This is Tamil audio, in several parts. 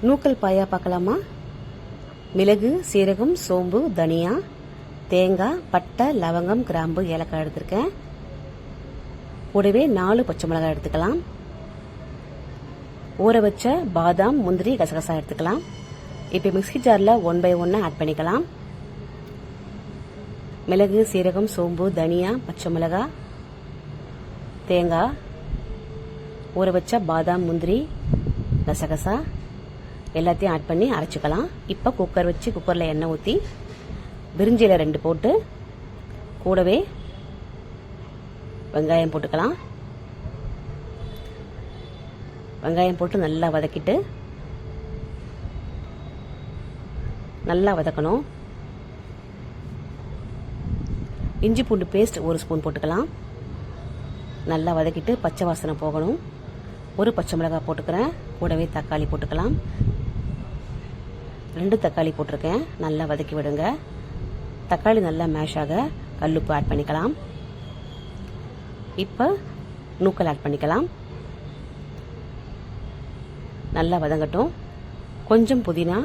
நூக்கல் பாயா பார்க்கலாமா? மிளகு, சீரகம், சோம்பு, தனியா, தேங்காய், பட்டை, லவங்கம், கிராம்பு, ஏலக்காய் எடுத்திருக்கேன். கூடவே 4 பச்சை மிளகாய் எடுத்துக்கலாம். ஊற வச்ச பாதாம், முந்திரி, கசகசா எடுத்துக்கலாம். இப்போ மிக்ஸி ஜாரில் 1 by 1 ஆட் பண்ணிக்கலாம். மிளகு, சீரகம், சோம்பு, தனியா, பச்சை மிளகாய், தேங்காய், ஊற வச்ச பாதாம், முந்திரி, கசகசா எல்லாத்தையும் ஆட் பண்ணி அரைச்சிக்கலாம். இப்போ குக்கர் வச்சு குக்கரில் எண்ணெய் ஊற்றி பிரிஞ்சியில் 2 போட்டு கூடவே வெங்காயம் போட்டுக்கலாம். வெங்காயம் போட்டு நல்லா வதக்கிட்டு நல்லா வதக்கணும். இஞ்சி பூண்டு பேஸ்ட் 1 ஸ்பூன் போட்டுக்கலாம். நல்லா வதக்கிட்டு பச்சை வாசனை போகணும். 1 பச்சை மிளகாய் போட்டுக்கிறேன். கூடவே தக்காளி போட்டுக்கலாம். 2 தக்காளி போட்டிருக்கேன். நல்லா வதக்கி விடுங்க. தக்காளி நல்லா மேஷ் ஆக கல்லுப்பு ஆட் பண்ணிக்கலாம். இப்போ நூக்கல் ஆட் பண்ணிக்கலாம். நல்லா வதங்கட்டும். கொஞ்சம் புதினா,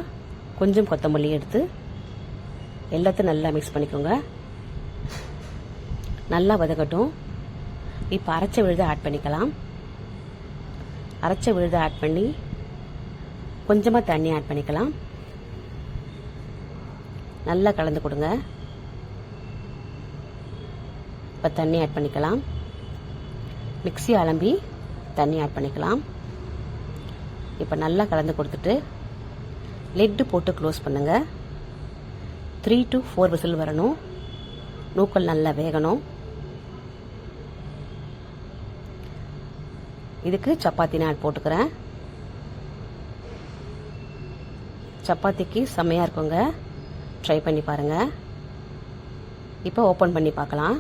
கொஞ்சம் கொத்தமல்லி எடுத்து எல்லாத்தையும் நல்லா மிக்ஸ் பண்ணிக்கோங்க. நல்லா வதங்கட்டும். இப்போ அரைச்ச விழுதை ஆட் பண்ணிக்கலாம். அரைச்ச விழுதை ஆட் பண்ணி கொஞ்சமாக தண்ணி ஆட் பண்ணிக்கலாம். நல்லா கலந்து கொடுங்க. இப்போ தண்ணி ஆட் பண்ணிக்கலாம். மிக்ஸி அலம்பி தண்ணி ஆட் பண்ணிக்கலாம். இப்போ நல்லா கலந்து கொடுத்துட்டு லிட்டு போட்டு க்ளோஸ் பண்ணுங்க. 3 to 4 விசில் வரணும். நூக்கல் நல்லா வேகணும். இதுக்கு சப்பாத்தி நான் போட்டுக்கிறேன். சப்பாத்திக்கு செம்மையாக இருக்குங்க. ட்ரை பண்ணி பாருங்க. இப்போ ஓப்பன் பண்ணி பார்க்கலாம்.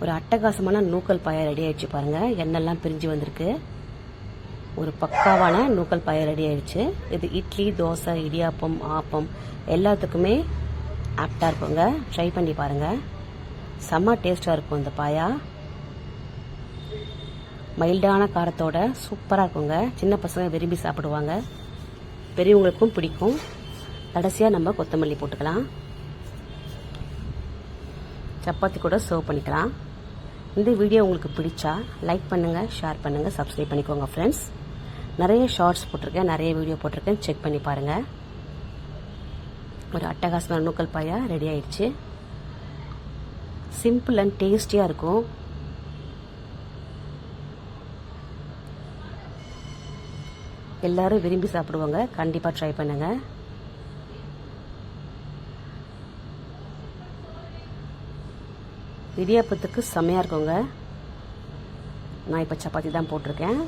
ஒரு அட்டகாசமான நூக்கல் பாயா ரெடி ஆயிடுச்சு பாருங்க. எண்ணெய்லாம் பிரிஞ்சு வந்திருக்கு. ஒரு பக்காவான நூக்கல் பாயா ரெடி ஆயிடுச்சு. இது இட்லி, தோசை, இடியாப்பம், ஆப்பம் எல்லாத்துக்குமே ஆப்டா இருக்குங்க. ட்ரை பண்ணி பாருங்க. செம்ம டேஸ்டா இருக்கும் இந்த பாயா. மைல்டான காரத்தோட சூப்பராக இருக்குங்க. சின்ன பசங்க விரும்பி சாப்பிடுவாங்க. பெரியவங்களுக்கும் பிடிக்கும். கடைசியாக நம்ம கொத்தமல்லி போட்டுக்கலாம். சப்பாத்தி கூட சர்வ் பண்ணிக்கலாம். இந்த வீடியோ உங்களுக்கு பிடிச்சா லைக் பண்ணுங்கள், ஷேர் பண்ணுங்கள், சப்ஸ்கிரைப் பண்ணிக்கோங்க ஃப்ரெண்ட்ஸ். நிறைய ஷார்ட்ஸ் போட்டிருக்கேன், நிறைய வீடியோ போட்டிருக்கேன். செக் பண்ணி பாருங்கள். ஒரு அட்டகாசமான நூக்கல் பாயா ரெடி ஆயிடுச்சு. சிம்பிள் அண்ட் டேஸ்டியாக இருக்கும். எல்லாரும் விரும்பி சாப்பிடுவாங்க. கண்டிப்பாக ட்ரை பண்ணுங்க. இடியாப்பத்துக்கு செம்மையாக இருக்குங்க. நான் இப்போ சப்பாத்தி தான் போட்டிருக்கேன்.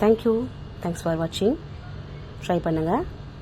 தேங்க்யூ. தேங்க்ஸ் ஃபார் வாட்சிங். ட்ரை பண்ணுங்கள்.